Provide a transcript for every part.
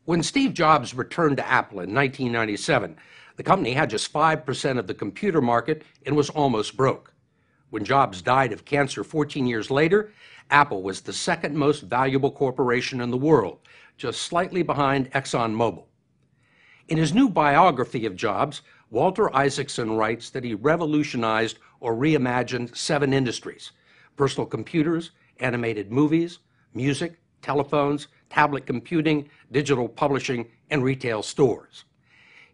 When Steve Jobs returned to Apple in 1997, the company had just 5% of the computer market and was almost broke. When Jobs died of cancer 14 years later, Apple was the second most valuable corporation in the world, just slightly behind ExxonMobil. In his new biography of Jobs, Walter Isaacson writes that he revolutionized or reimagined 7 industries: personal computers, animated movies, music, telephones, tablet computing, digital publishing, and retail stores.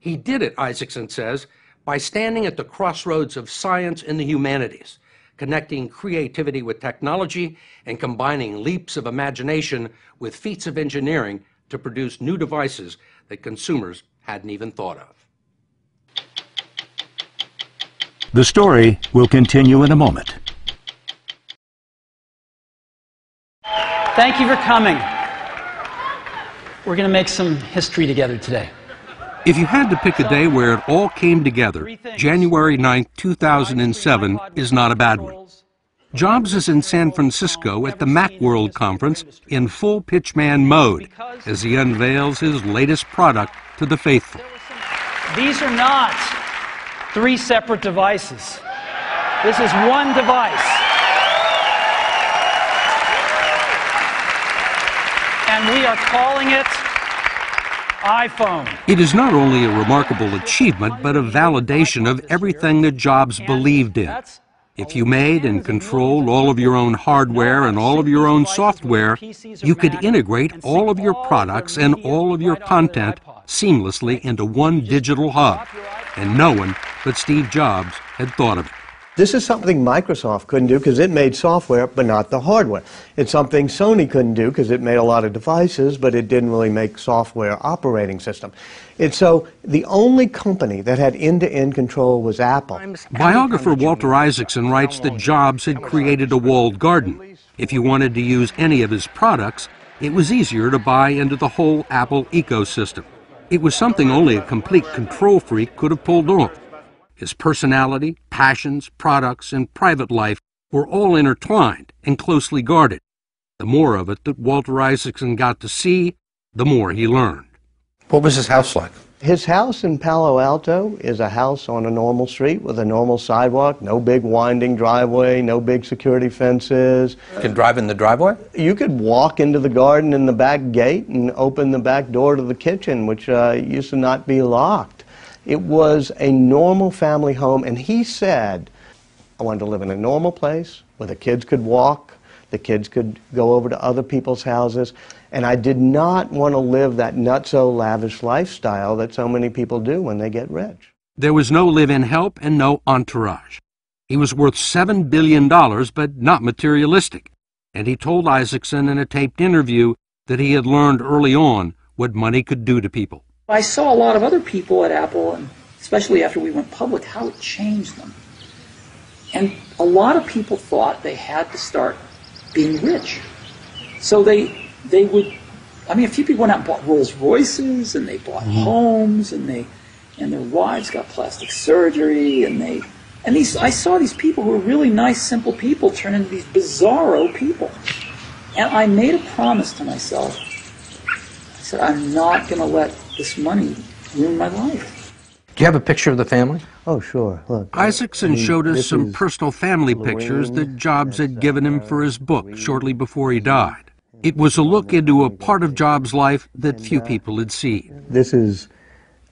He did it, Isaacson says, by standing at the crossroads of science and the humanities, connecting creativity with technology and combining leaps of imagination with feats of engineering to produce new devices that consumers hadn't even thought of. The story will continue in a moment. Thank you for coming. We're going to make some history together today. If you had to pick a day where it all came together, January 9, 2007 is not a bad one. Jobs is in San Francisco at the Macworld conference in full pitchman mode as he unveils his latest product to the faithful. These are not 3 separate devices. This is one device. And we are calling it iPhone. It is not only a remarkable achievement, but a validation of everything that Jobs believed in. If you made and controlled all of your own hardware and all of your own software, you could integrate all of your products and all of your content seamlessly into one digital hub. And no one but Steve Jobs had thought of it. This is something Microsoft couldn't do because it made software but not the hardware. It's something Sony couldn't do because it made a lot of devices but it didn't really make software operating system. So the only company that had end-to-end control was Apple. Biographer Walter Isaacson writes that Jobs had created a walled garden. If you wanted to use any of his products, it was easier to buy into the whole Apple ecosystem. It was something only a complete control freak could have pulled off. His personality, passions, products, and private life were all intertwined and closely guarded. The more of it that Walter Isaacson got to see, the more he learned. What was his house like? His house in Palo Alto is a house on a normal street with a normal sidewalk, no big winding driveway, no big security fences. You could drive in the driveway? You could walk into the garden in the back gate and open the back door to the kitchen, which used to not be locked. It was a normal family home, and he said, I wanted to live in a normal place where the kids could walk, the kids could go over to other people's houses, and I did not want to live that not-so-lavish lifestyle that so many people do when they get rich. There was no live-in help and no entourage. He was worth $7 billion, but not materialistic, and he told Isaacson in a taped interview that he had learned early on what money could do to people. I saw a lot of other people at Apple, and especially after we went public, how it changed them. And a lot of people thought they had to start being rich. So they would, I mean, a few people went out and bought Rolls Royces, and they bought homes, and their wives got plastic surgery, I saw these people who were really nice, simple people turn into these bizarro people. And I made a promise to myself. I said, I'm not going to let this money ruin my life. Do you have a picture of the family? Oh, sure. Look, Isaacson showed us some personal family pictures that Jobs had given him for his book shortly before he died. It was a look into a part of Jobs' life that few people had seen. This is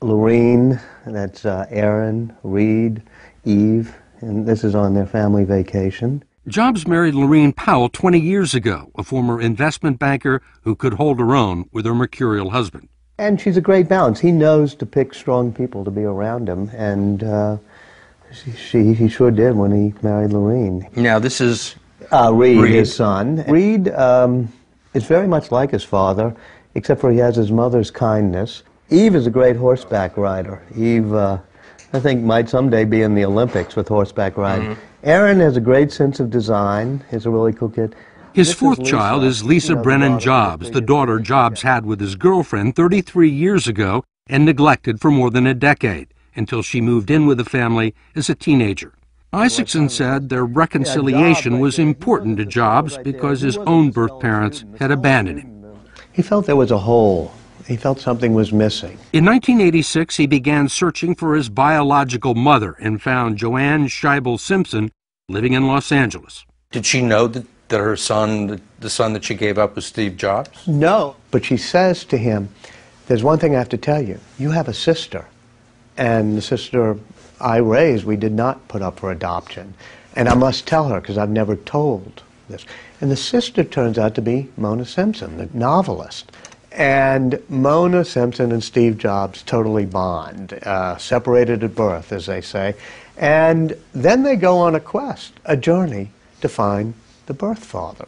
Lorene, that's Aaron, Reed, Eve, and this is on their family vacation. Jobs married Lorene Powell 20 years ago, a former investment banker who could hold her own with her mercurial husband. And she's a great balance. He knows to pick strong people to be around him, and he sure did when he married Lorene. Now, this is Reed, his son. Reed is very much like his father, except for he has his mother's kindness. Eve is a great horseback rider. Eve, I think, might someday be in the Olympics with horseback riding. Aaron has a great sense of design. He's a really cool kid. His fourth child is Lisa Brennan Jobs, the daughter Jobs had with his girlfriend 33 years ago and neglected for more than a decade, until she moved in with the family as a teenager. Isaacson said their reconciliation was important to Jobs because his own birth parents had abandoned him. He felt there was a hole He felt something was missing. In 1986, he began searching for his biological mother and found Joanne Scheibel Simpson living in Los Angeles. Did she know that her son, the son that she gave up, was Steve Jobs? No, but she says to him, there's one thing I have to tell you. You have a sister. And the sister I raised, we did not put up for adoption. And I must tell her, because I've never told this. And the sister turns out to be Mona Simpson, the novelist. And Mona Simpson and Steve Jobs totally bond, separated at birth, as they say. And then they go on a quest, a journey, to find the birth father.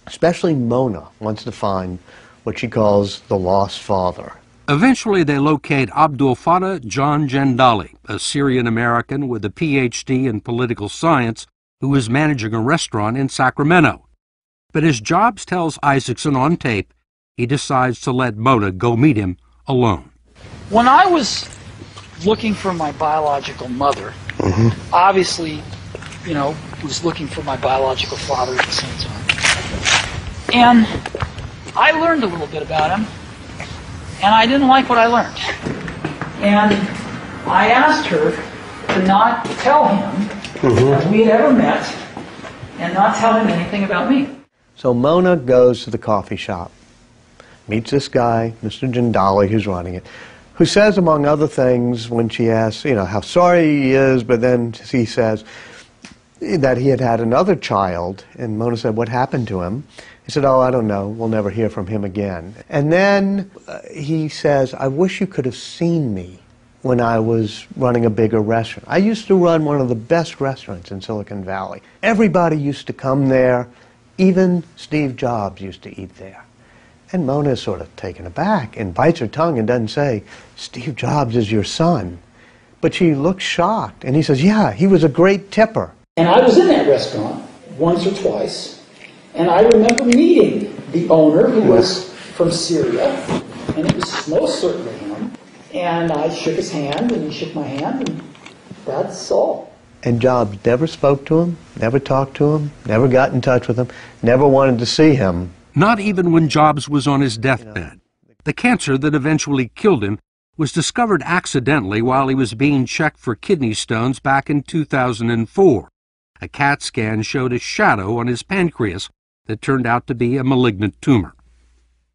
Especially Mona wants to find what she calls the lost father. Eventually, they locate Abdul Fattah John Jandali, a Syrian-American with a Ph.D. in political science who is managing a restaurant in Sacramento. But as Jobs tells Isaacson on tape, he decides to let Mona go meet him alone. When I was looking for my biological mother, obviously, you know, was looking for my biological father at the same time. And I learned a little bit about him, and I didn't like what I learned. And I asked her to not tell him that we had ever met and not tell him anything about me. So Mona goes to the coffee shop, meets this guy, Mr. Jandali, who's running it, who says, among other things, when she asks, you know, how sorry he is, but then he says that he had had another child, and Mona said, what happened to him? He said, oh, I don't know, we'll never hear from him again. And then he says, I wish you could have seen me when I was running a bigger restaurant. I used to run one of the best restaurants in Silicon Valley. Everybody used to come there. Even Steve Jobs used to eat there. And Mona is sort of taken aback and bites her tongue and doesn't say, Steve Jobs is your son. But she looks shocked. And he says, yeah, he was a great tipper. And I was in that restaurant once or twice, and I remember meeting the owner, who was from Syria, and it was most certainly him. And I shook his hand, and he shook my hand, and that's all. And Jobs never spoke to him, never talked to him, never got in touch with him, never wanted to see him. Not even when Jobs was on his deathbed. The cancer that eventually killed him was discovered accidentally while he was being checked for kidney stones back in 2004. A CAT scan showed a shadow on his pancreas that turned out to be a malignant tumor.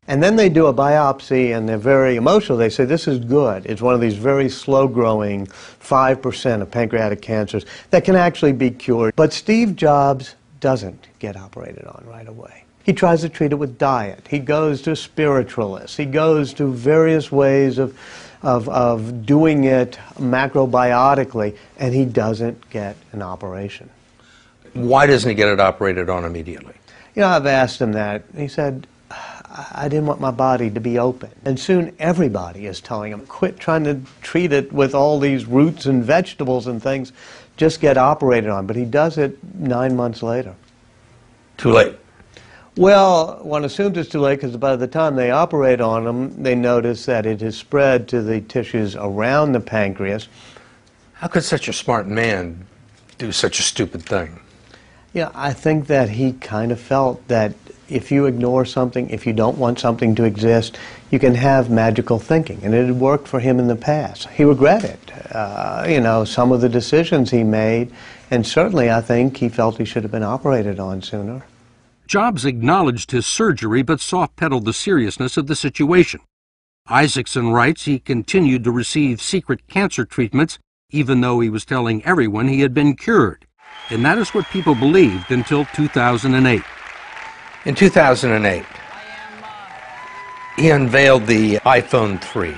And then they do a biopsy, and they're very emotional. They say, this is good. It's one of these very slow-growing 5% of pancreatic cancers that can actually be cured. But Steve Jobs doesn't get operated on right away. He tries to treat it with diet. He goes to spiritualists. He goes to various ways of doing it macrobiotically, and he doesn't get an operation. Why doesn't he get it operated on immediately? You know, I've asked him that. He said, I didn't want my body to be open. And soon everybody is telling him, quit trying to treat it with all these roots and vegetables and things. Just get operated on. But he does it 9 months later. Too late. Well, one assumes it's too late because by the time they operate on him, they notice that it has spread to the tissues around the pancreas. How could such a smart man do such a stupid thing? Yeah, I think that he kind of felt that if you ignore something, if you don't want something to exist, you can have magical thinking. And it had worked for him in the past. He regretted, you know, some of the decisions he made. And certainly, I think he felt he should have been operated on sooner. Jobs acknowledged his surgery but soft-pedaled the seriousness of the situation. Isaacson writes he continued to receive secret cancer treatments even though he was telling everyone he had been cured. And that is what people believed until 2008. In 2008, he unveiled the iPhone 3,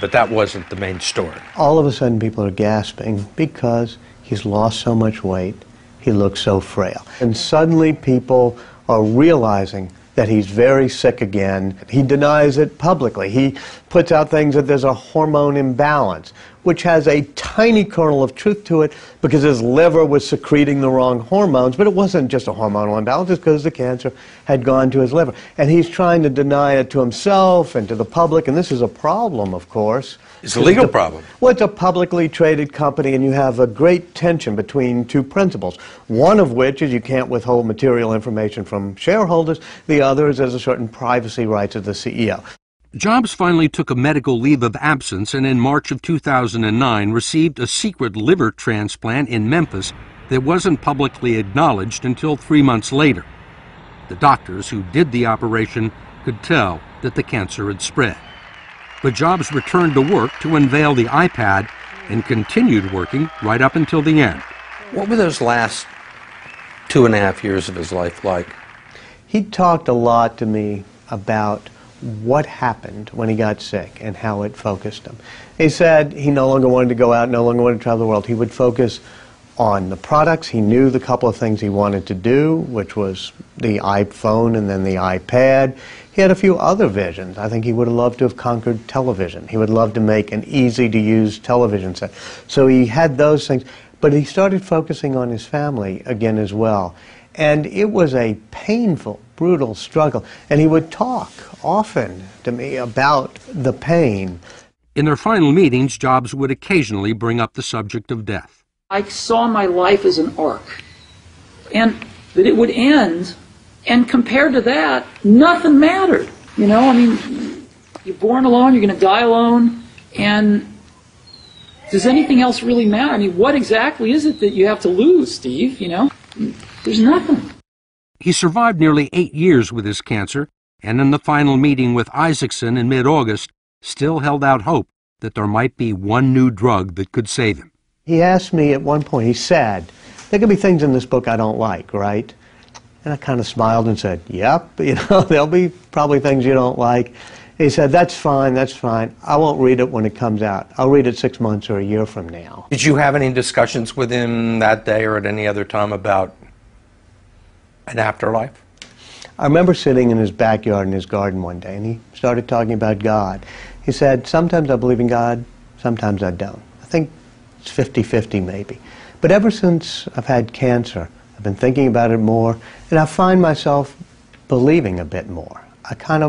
but that wasn't the main story. All of a sudden, people are gasping because he's lost so much weight, he looks so frail. And suddenly, people are realizing that he's very sick again. He denies it publicly. He puts out things that there's a hormone imbalance, which has a tiny kernel of truth to it because his liver was secreting the wrong hormones, but it wasn't just a hormonal imbalance, it's because the cancer had gone to his liver. And he's trying to deny it to himself and to the public, and this is a problem, of course. It's a legal problem. Well, it's a publicly traded company, and you have a great tension between two principles. One of which is you can't withhold material information from shareholders. The other is there's a certain privacy rights of the CEO. Jobs finally took a medical leave of absence and in March of 2009 received a secret liver transplant in Memphis that wasn't publicly acknowledged until 3 months later. The doctors who did the operation could tell that the cancer had spread. But Jobs returned to work to unveil the iPad and continued working right up until the end. What were those last 2.5 years of his life like? He talked a lot to me about what happened when he got sick and how it focused him. He said he no longer wanted to go out, no longer wanted to travel the world. He would focus on the products. He knew the couple of things he wanted to do, which was the iPhone and then the iPad. He had a few other visions. I think he would have loved to have conquered television. He would love to make an easy-to-use television set. So he had those things, but he started focusing on his family again as well. And it was a painful, brutal struggle. And he would talk often to me about the pain. In their final meetings, Jobs would occasionally bring up the subject of death. I saw my life as an arc, and that it would end, and compared to that, nothing mattered. You know, I mean, you're born alone, you're going to die alone, and does anything else really matter? I mean, what exactly is it that you have to lose, Steve, you know? There's nothing. He survived nearly 8 years with his cancer, and in the final meeting with Isaacson in mid-August, still held out hope that there might be one new drug that could save him. He asked me at one point, he said, there could be things in this book I don't like, right? And I kind of smiled and said, yep, you know, there'll be probably things you don't like. He said, that's fine, that's fine. I won't read it when it comes out. I'll read it 6 months or a year from now. Did you have any discussions with him that day or at any other time about an afterlife? I remember sitting in his backyard in his garden one day, and he started talking about God. He said, sometimes I believe in God, sometimes I don't. I think it's 50-50 maybe. But ever since I've had cancer, I've been thinking about it more, and I find myself believing a bit more.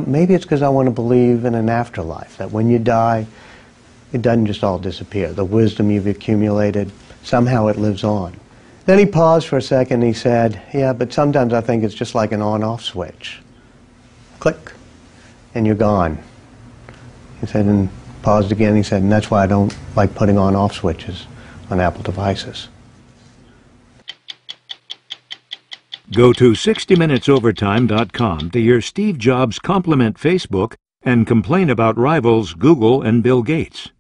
Maybe it's because I want to believe in an afterlife, that when you die, it doesn't just all disappear. The wisdom you've accumulated, somehow it lives on. Then he paused for a second and he said, yeah, but sometimes I think it's just like an on-off switch. Click, and you're gone. He said, and paused again, he said, and that's why I don't like putting on-off switches on Apple devices. Go to 60minutesovertime.com to hear Steve Jobs compliment Facebook and complain about rivals Google and Bill Gates.